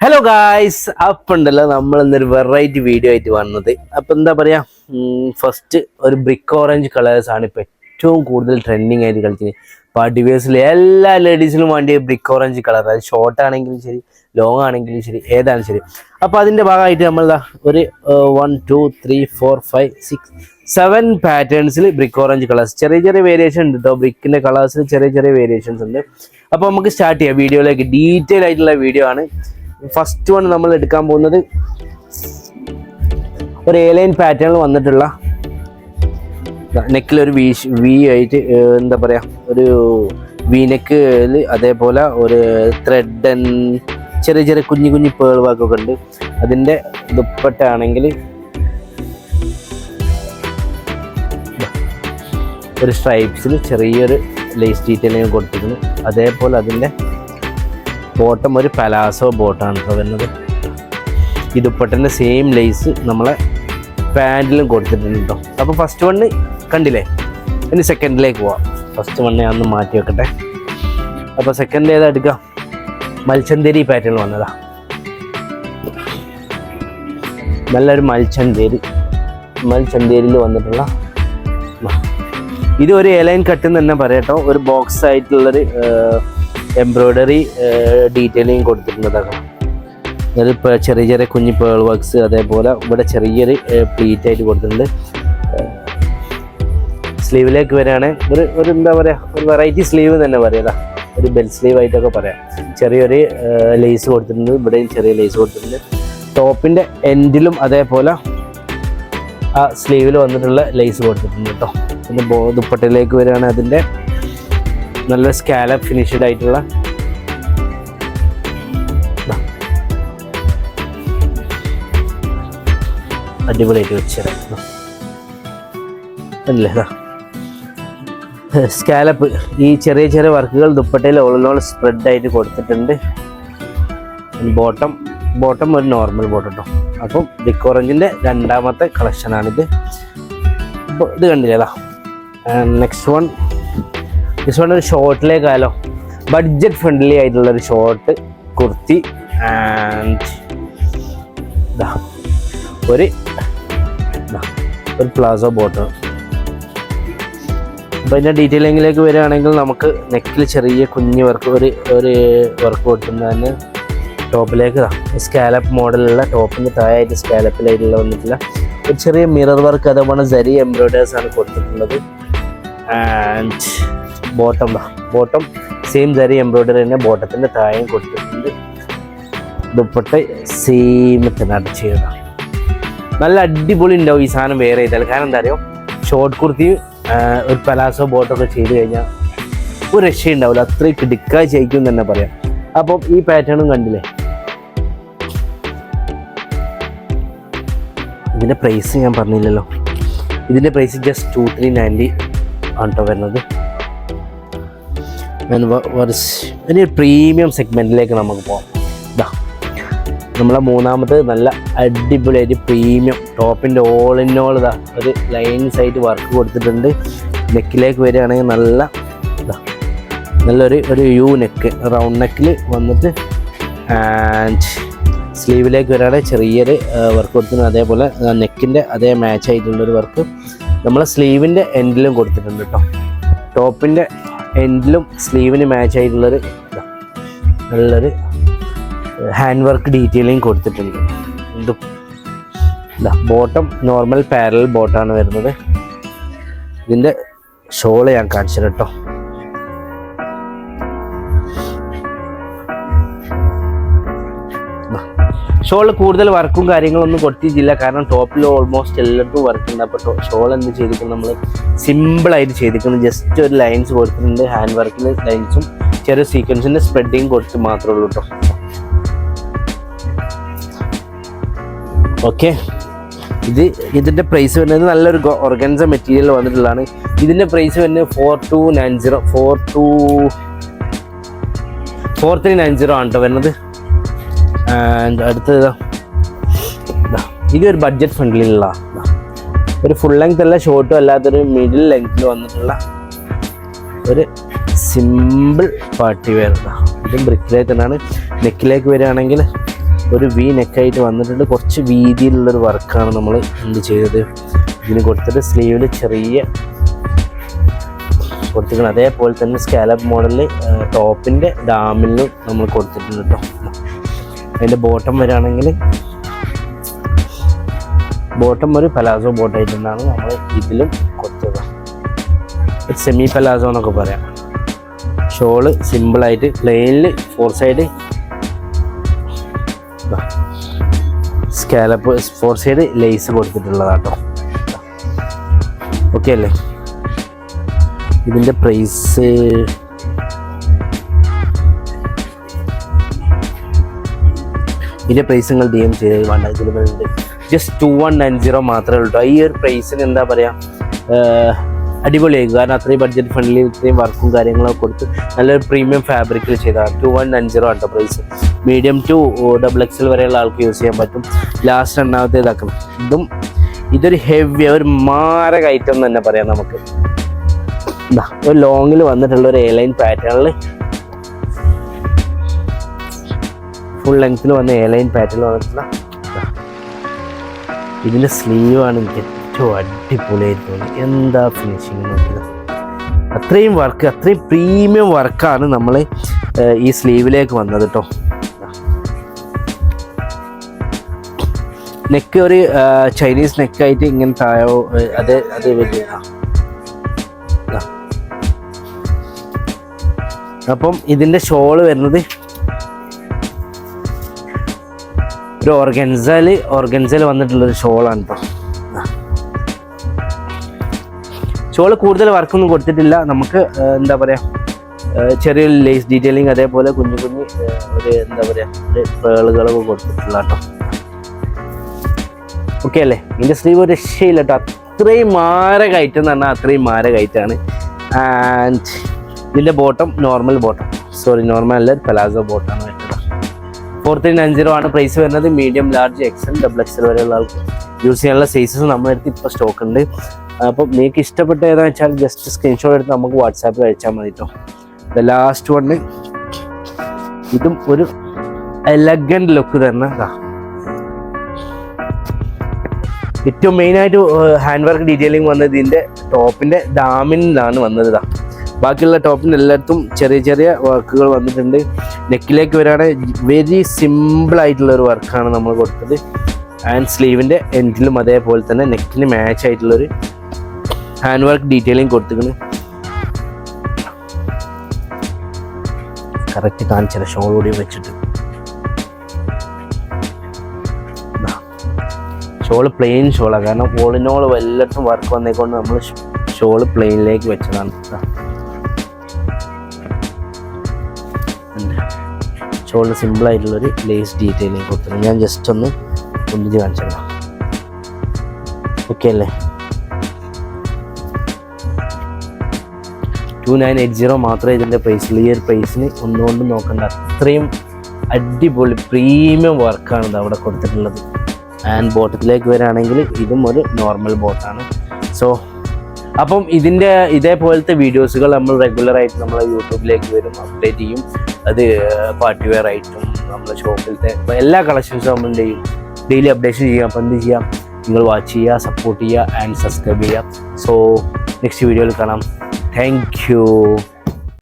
Hello guys, അപ്പം ഉണ്ടല്ലോ നമ്മൾ ഇന്നൊരു വെറൈറ്റി വീഡിയോ ആയിട്ട് വന്നത്. അപ്പം എന്താ പറയുക, ഫസ്റ്റ് ഒരു ബ്രിക്ക് ഓറഞ്ച് കളേഴ്സ് ആണ് ഇപ്പോൾ ഏറ്റവും കൂടുതൽ ട്രെൻഡിങ് ആയിട്ട് കളിച്ചത്. പാർട്ടി വേഴ്സിൽ എല്ലാ ലേഡീസിനും വേണ്ടി ബ്രിക്ക് ഓറഞ്ച് കളർ, അത് ഷോർട്ട് ആണെങ്കിലും ശരി, ലോങ് ആണെങ്കിലും ശരി, ഏതാണ് ശരി. അപ്പോൾ അതിൻ്റെ ഭാഗമായിട്ട് നമ്മൾ ഒരു 1 2 3 4 5 6 7 പാറ്റേൺസിൽ ബ്രിക്ക് ഓറഞ്ച് കളേഴ്സ്, ചെറിയ ചെറിയ വേരിയേഷൻ ഉണ്ട് കേട്ടോ. ബ്രിക്കിൻ്റെ കളേഴ്സിൽ ചെറിയ ചെറിയ വേരിയേഷൻസ് ഉണ്ട്. അപ്പോൾ നമുക്ക് സ്റ്റാർട്ട് ചെയ്യാം വീഡിയോയിലേക്ക്. ഡീറ്റെയിൽ ആയിട്ടുള്ള വീഡിയോ ആണ്. ഫസ്റ്റ് വൺ നമ്മൾ എടുക്കാൻ പോകുന്നത് ഒരു എലൈൻ പാറ്റേണിൽ വന്നിട്ടുള്ള നെക്കിലൊരു വി ആയിട്ട് എന്താ പറയുക, ഒരു വി നെക്കിൽ അതേപോലെ ഒരു ത്രെഡ് ആൻഡ് ചെറിയ ചെറിയ കുഞ്ഞു കുഞ്ഞു പേൾ വർക്കൊക്കെ ഉണ്ട്. അതിൻ്റെ ദുപ്പട്ട ആണെങ്കിൽ ഒരു സ്ട്രൈപ്സിൽ ചെറിയൊരു ലേസ് ഡീറ്റെയിലിങ് കൊടുത്തിട്ടുണ്ട്. അതേപോലെ അതിൻ്റെ ബോട്ടം ഒരു പലാസോ ബോട്ടാണ് കേട്ടോ വരുന്നത്. ഈ ദുപ്പട്ടൻ്റെ സെയിം ലേസ് നമ്മളെ പാൻറ്റിലും കൊടുത്തിട്ടുണ്ട് കേട്ടോ. അപ്പോൾ ഫസ്റ്റ് വണ്ണ് കണ്ടില്ലേ, ഇനി സെക്കൻഡിലേക്ക് പോവാം. ഫസ്റ്റ് വണ്ണ് ഞാൻ ഒന്ന് മാറ്റി വെക്കട്ടെ. അപ്പോൾ സെക്കൻഡ് ഏതാ എടുക്കാം? മൽച്ചന്തേരി പാറ്റേൺ വന്നതാ. നല്ലൊരു മൽച്ചന്തേരിയിൽ വന്നിട്ടുള്ള ഇത് ഒരു എലൈൻ കട്ട് എന്ന് തന്നെ പറയട്ടോ. ഒരു ബോക്സ് ആയിട്ടുള്ളൊരു എംബ്രോയ്ഡറി ഡീറ്റെയിലിങ് കൊടുത്തിട്ടുള്ളതാണ്. അതിൽ ചെറിയ ചെറിയ കുഞ്ഞു പേൾ വർക്ക്സ്, അതേപോലെ ഇവിടെ ചെറിയൊരു പ്ലീറ്റ് ആയിട്ട് കൊടുത്തിട്ടുണ്ട്. സ്ലീവിലേക്ക് വരികയാണെങ്കിൽ ഒരു എന്താ പറയുക, ഒരു വെറൈറ്റി സ്ലീവ് തന്നെ പറയാം. ഒരു ബെൽ സ്ലീവ് ആയിട്ടൊക്കെ പറയാം. ചെറിയൊരു ലേസ് കൊടുത്തിട്ടുണ്ട്, ഇവിടെയും ചെറിയ ലേസ് കൊടുത്തിട്ടുണ്ട്. ടോപ്പിൻ്റെ എൻഡിലും അതേപോലെ ആ സ്ലീവിൽ വന്നിട്ടുള്ള ലേസ് കൊടുത്തിട്ടുണ്ട് കേട്ടോ. പിന്നെ ദുപ്പട്ടയിലേക്ക് വരികയാണെങ്കിൽ അതിൻ്റെ നല്ല സ്കാലപ്പ് ഫിനിഷ്ഡ് ആയിട്ടുള്ള അടിപൊളിയായിട്ട് വെച്ചിരുന്നു അല്ലേ. സ്കാലപ്പ് ഈ ചെറിയ ചെറിയ വർക്കുകൾ ദുപ്പട്ടയിൽ ഓൾ സ്പ്രെഡ് ആയിട്ട് കൊടുത്തിട്ടുണ്ട്. ബോട്ടം ഒരു നോർമൽ ബോട്ടം കേട്ടോ. അപ്പം ബ്രിക്ക് ഓറഞ്ചിൻ്റെ രണ്ടാമത്തെ കളക്ഷനാണിത്. അപ്പോൾ ഇത് കണ്ടില്ലേ. നെക്സ്റ്റ് വൺ ഒരു ഷോർട്ടിലേക്കായാലോ, ബഡ്ജറ്റ് ഫ്രണ്ട്ലി ആയിട്ടുള്ളൊരു ഷോർട്ട് കുർത്തി ആൻഡ് ഒരു പ്ലാസോ ബോട്ടം. അപ്പോൾ ഇതിൻ്റെ ഡീറ്റെയിലിങ്ങിലേക്ക് വരികയാണെങ്കിൽ നമുക്ക് നെക്കിൽ ചെറിയ കുഞ്ഞ് വർക്ക് ഒരു വർക്ക് കൊടുക്കുന്നത് തന്നെ. ടോപ്പിലേക്ക് സ്കാലപ്പ് മോഡലുള്ള ടോപ്പിൻ്റെ താഴെയായിട്ട് സ്കാലപ്പിലായിട്ടുള്ള വന്നിട്ടില്ല ഒരു ചെറിയ മിറർ വർക്ക്, അതേപോലെ സരി എംബ്രോയ്ഡേഴ്സ് ആണ് കൊടുത്തിട്ടുള്ളത്. ആൻഡ് ബോട്ടം സെയിം സരി എംബ്രോയ്ഡറി തന്നെ ബോട്ടത്തിൻ്റെ താഴെയും കൊടുത്തിട്ടുണ്ട്. ദുപ്പട്ട സെയിം തന്നെ അടച്ച് ചെയ്തതാണ്. നല്ല അടിപൊളി ഉണ്ടാവും ഈ സാധനം വേറെ ചെയ്താൽ. കാരണം എന്താ അറിയോ, ഷോർട്ട് കുർത്തി ഒരു പലാസോ ബോട്ടൊക്കെ ചെയ്ത് കഴിഞ്ഞാൽ ഒരു രക്ഷയുണ്ടാവില്ല. അത്രയും കിടുക്കായി ചെയ്യിക്കും തന്നെ പറയാം. അപ്പം ഈ പാറ്റേണും കണ്ടില്ലേ. ഇതിൻ്റെ പ്രൈസ് ഞാൻ പറഞ്ഞില്ലല്ലോ. ഇതിൻ്റെ പ്രൈസ് ജസ്റ്റ് 2390 ആണ് കേട്ടോ വരുന്നത്. ഇനി പ്രീമിയം സെഗ്മെൻറ്റിലേക്ക് നമുക്ക് പോകാം. നമ്മളെ മൂന്നാമത്തെ നല്ല അടിപൊളിയായിട്ട് പ്രീമിയം ടോപ്പിൻ്റെ ഓൾ ഇൻ ഓൾ ഒരു ലൈൻസ് ആയിട്ട് വർക്ക് കൊടുത്തിട്ടുണ്ട്. നെക്കിലേക്ക് വരികയാണെങ്കിൽ നല്ലൊരു യു നെക്ക്, റൗണ്ട് നെക്കിൽ വന്നിട്ട് ആൻഡ് സ്ലീവിലേക്ക് വരികയാണെങ്കിൽ ചെറിയൊരു വർക്ക് കൊടുത്തിട്ടുണ്ട്. അതേപോലെ നെക്കിൻ്റെ അതേ മാച്ച് ആയിട്ടുള്ളൊരു വർക്ക് നമ്മളെ സ്ലീവിൻ്റെ എൻഡിലും കൊടുത്തിട്ടുണ്ട് കേട്ടോ. ടോപ്പിൻ്റെ എൻഡിലും സ്ലീവിന് മാച്ച് ആയിട്ടുള്ളൊരു നല്ലൊരു ഹാൻഡ് വർക്ക് ഡീറ്റെയിലിങ് കൊടുത്തിട്ടുണ്ട്. ബോട്ടം നോർമൽ പാരലൽ ബോട്ടാണ് വരുന്നത്. ഇതിൻ്റെ ഷോള് ഞാൻ കാണിച്ചു കേട്ടോ. ഷോള് കൂടുതൽ വർക്കും കാര്യങ്ങളൊന്നും കൊടുത്തിട്ടില്ല, കാരണം ടോപ്പിൽ ഓൾമോസ്റ്റ് എല്ലാവർക്കും വർക്കുണ്ട്. അപ്പോൾ ഷോൾ എന്ത് ചെയ്തിരിക്കുന്നത്, നമ്മൾ സിമ്പിളായിട്ട് ചെയ്തിരിക്കുന്നത് ജസ്റ്റ് ഒരു ലൈൻസ് കൊടുത്തിട്ടുണ്ട്. ഹാൻഡ് വർക്കിൽ ലൈൻസും ചെറിയ സീക്വൻസിൻ്റെ സ്പ്രെഡിങ് കൊടുത്ത് മാത്രമേ ഉള്ളൂ കേട്ടോ. ഓക്കെ, ഇതിൻ്റെ പ്രൈസ് വരുന്നത് നല്ലൊരു ഓർഗൻസ മെറ്റീരിയൽ വന്നിട്ടുള്ളതാണ്. ഇതിൻ്റെ പ്രൈസ് വരുന്നത് 4390 ആണ് കേട്ടോ വരുന്നത്. ആൻഡ് അടുത്തത് ഇതൊരു ബഡ്ജറ്റ് ഫ്രണ്ട്ലിയുള്ള ഒരു ഫുൾ ലെങ്ത് അല്ല, ഷോർട്ടും അല്ലാത്തൊരു മിഡിൽ ലെങ്ത്തിൽ വന്നിട്ടുള്ള ഒരു സിമ്പിൾ പാർട്ടി വെയർ. ഇതും ബ്രിക്കിലേക്ക് തന്നെയാണ്. നെക്കിലേക്ക് വരികയാണെങ്കിൽ ഒരു വി നെക്കായിട്ട് വന്നിട്ടുണ്ട്. കുറച്ച് വീതിയിലുള്ളൊരു വർക്കാണ് നമ്മൾ എന്ത് ചെയ്തത് ഇതിന് കൊടുത്തിട്ട്. സ്ലീവിൽ ചെറിയ കൊടുത്തിരിക്കണം. അതേപോലെ തന്നെ സ്കാലപ്പ് മോഡലിൽ ടോപ്പിൻ്റെ ഡാമിലും നമ്മൾ കൊടുത്തിട്ടുണ്ട് കേട്ടോ. അതിൻ്റെ ബോട്ടം വരികയാണെങ്കിൽ ബോട്ടം ഒരു പലാസോ ബോട്ടായിട്ടുണ്ടാണ് നമ്മൾ ഇതിലും കൊടുത്തത്. സെമി പലാസോ എന്നൊക്കെ പറയാം. ഷോള് സിമ്പിളായിട്ട് പ്ലെയിനിൽ 4 സൈഡ് സ്കാലപ്പ് 4 സൈഡ് ലേസ് കൊടുത്തിട്ടുള്ളതാട്ടോ. ഓക്കെ അല്ലേ? ഇതിൻ്റെ പ്രൈസ് നിങ്ങൾ DM ചെയ്ത് വേണ്ട. ഇതിൽ വരുന്നത് ജസ്റ്റ് 2190 മാത്രമേ ഉള്ളൂ. ഈ ഒരു പ്രൈസിന് എന്താ പറയുക, അടിപൊളിയായിരിക്കും. കാരണം അത്രയും ബഡ്ജറ്റ് ഫ്രണ്ട്ലി, ഇത്രയും വർക്കും കാര്യങ്ങളൊക്കെ കൊടുത്ത് നല്ലൊരു പ്രീമിയം ഫാബ്രിക്കിൽ ചെയ്താണ്. 2190 ആട്ടോ പ്രൈസ്. മീഡിയം ടു XXL വരെയുള്ള ആൾക്ക് യൂസ് ചെയ്യാൻ പറ്റും. ലാസ്റ്റ് രണ്ടാമത്തെ ഇതാക്കണം. ഇതൊരു ഹെവി, ഒരു മാരക ഐറ്റം എന്ന് തന്നെ പറയാം നമുക്ക്. ഒരു ലോങ്ങിൽ വന്നിട്ടുള്ള ഒരു എയർലൈൻ പാറ്റേണിൽ, ഫുൾ ലെങ്ത്തിൽ വന്ന എയർലൈൻ പാറ്റേണിൽ വന്നിട്ടുള്ള ഇതിൻ്റെ സ്ലീവാണ് എനിക്ക് ഏറ്റവും അടിപൊളിയായിട്ട് തോന്നി. എന്താ ഫിനിഷിങ് നോക്കിയത്. അത്രയും വർക്ക്, അത്രയും പ്രീമിയം വർക്കാണ് നമ്മൾ ഈ സ്ലീവിലേക്ക് വന്നത് കേട്ടോ. നെക്ക് ഒരു ചൈനീസ് നെക്കായിട്ട് ഇങ്ങനെ താഴോ അത് വലിയ. അപ്പം ഇതിൻ്റെ ഷോള് വരുന്നത് ഒരു ഓർഗൻസയിൽ വന്നിട്ടുള്ളൊരു ഷോളാണ് കേട്ടോ. ഷോള് കൂടുതൽ വർക്കൊന്നും കൊടുത്തിട്ടില്ല. നമുക്ക് എന്താ പറയുക, ചെറിയൊരു ലേസ് ഡീറ്റെയിലിങ്, അതേപോലെ കുഞ്ഞു ഒരു എന്താ പറയുക ഒരു പേളുകളൊക്കെ കൊടുത്തിട്ടുള്ള കേട്ടോ. ഓക്കെ അല്ലേ? ഇതിൻ്റെ സ്ലീവ് ഒരു രക്ഷയില്ല കേട്ടോ. അത്രയും മാരകൈറ്റം എന്ന് പറഞ്ഞാൽ അത്രയും മാരകൈറ്റാണ്. ആൻഡ് ഇതിൻ്റെ ബോട്ടം നോർമൽ അല്ല, പലാസോ ബോട്ടാണ് വരുന്നത്. 4390 ആണ് പ്രൈസ് വരുന്നത്. മീഡിയം, ലാർജ്, XL, XXL വരെയുള്ള ആൾക്ക് യൂസ് ചെയ്യാനുള്ള സൈസസ് നമ്മുടെ അടുത്ത് ഇപ്പോൾ സ്റ്റോക്ക് ഉണ്ട്. അപ്പം നിങ്ങൾക്ക് ഇഷ്ടപ്പെട്ട ഏതാണെന്ന് വെച്ചാൽ ജസ്റ്റ് സ്ക്രീൻഷോട്ട് എടുത്ത് നമുക്ക് വാട്സാപ്പിൽ അയച്ചാൽ മതി കേട്ടോ. ദ ലാസ്റ്റ് വണ്, ഇതും ഒരു എലഗൻറ്റ് ലുക്ക് തന്നെ. ഏറ്റവും മെയിനായിട്ട് ഹാൻഡ് വർക്ക് ഡീറ്റെയിലിംഗ് വന്നത് ഇതിൻ്റെ ടോപ്പിൻ്റെ ഡാമിനാണ് വന്നത്. ബാക്കിയുള്ള ടോപ്പിന് എല്ലായിടത്തും ചെറിയ വർക്കുകൾ വന്നിട്ടുണ്ട്. നെക്കിലേക്ക് വരികയാണെങ്കിൽ വെരി സിമ്പിളായിട്ടുള്ളൊരു വർക്കാണ് നമ്മൾ കൊടുത്തത്. ആൻഡ് സ്ലീവിൻ്റെ എൻഡിലും അതേപോലെ തന്നെ നെക്കിന് മാച്ച് ആയിട്ടുള്ളൊരു ഹാൻഡ് വർക്ക് ഡീറ്റെയിലിംഗ് കൊടുത്തിരിക്കുന്നു. കറക്റ്റ് കാണിച്ചാൽ ഷോൾ കൂടി വെച്ചിട്ട്. ഷോള് പ്ലെയിൻ ഷോളാണ്. കാരണം ഓളിനോൾ എല്ലായിടത്തും വർക്ക് വന്നേക്കൊണ്ട് നമ്മൾ ഷോള് പ്ലെയിനിലേക്ക് വെച്ചതാണ്. ഷോളിൽ സിമ്പിളായിട്ടുള്ളൊരു ലേസ് ഡീറ്റെയിലിംഗ് കൊടുത്തത്. ഞാൻ ജസ്റ്റ് ഒന്ന് ഒന്നിച്ച് കാണിച്ചത്. ഓക്കെ അല്ലേ? 2980 മാത്രമേ ഇതിൻ്റെ പ്രൈസിൽ. ഈ ഒരു പ്രൈസിന് ഒന്നുകൊണ്ടും നോക്കണ്ട. അത്രയും അടിപൊളി പ്രീമിയം വർക്കാണ് ഇത് അവിടെ കൊടുത്തിട്ടുള്ളത്. ആൻഡ് ബോട്ടത്തിലേക്ക് വരികയാണെങ്കിൽ ഇതും ഒരു നോർമൽ ബോട്ടാണ്. സോ അപ്പം ഇതേപോലത്തെ വീഡിയോസുകൾ നമ്മൾ റെഗുലറായിട്ട് നമ്മളെ യൂട്യൂബിലേക്ക് വരും, അപ്ഡേറ്റ് ചെയ്യും. അത് പാർട്ടി വെയർ ആയിട്ടും നമ്മുടെ ഷോപ്പിലത്തെ എല്ലാ കളക്ഷൻസും നമ്മൾ ഡെയിലി അപ്ഡേഷൻ ചെയ്യാം. അപ്പം എന്ത് ചെയ്യാം, നിങ്ങൾ വാച്ച് ചെയ്യുക, സപ്പോർട്ട് ചെയ്യുക ആൻഡ് സബ്സ്ക്രൈബ് ചെയ്യുക. സോ നെക്സ്റ്റ് വീഡിയോയിൽ കാണാം. Thank you.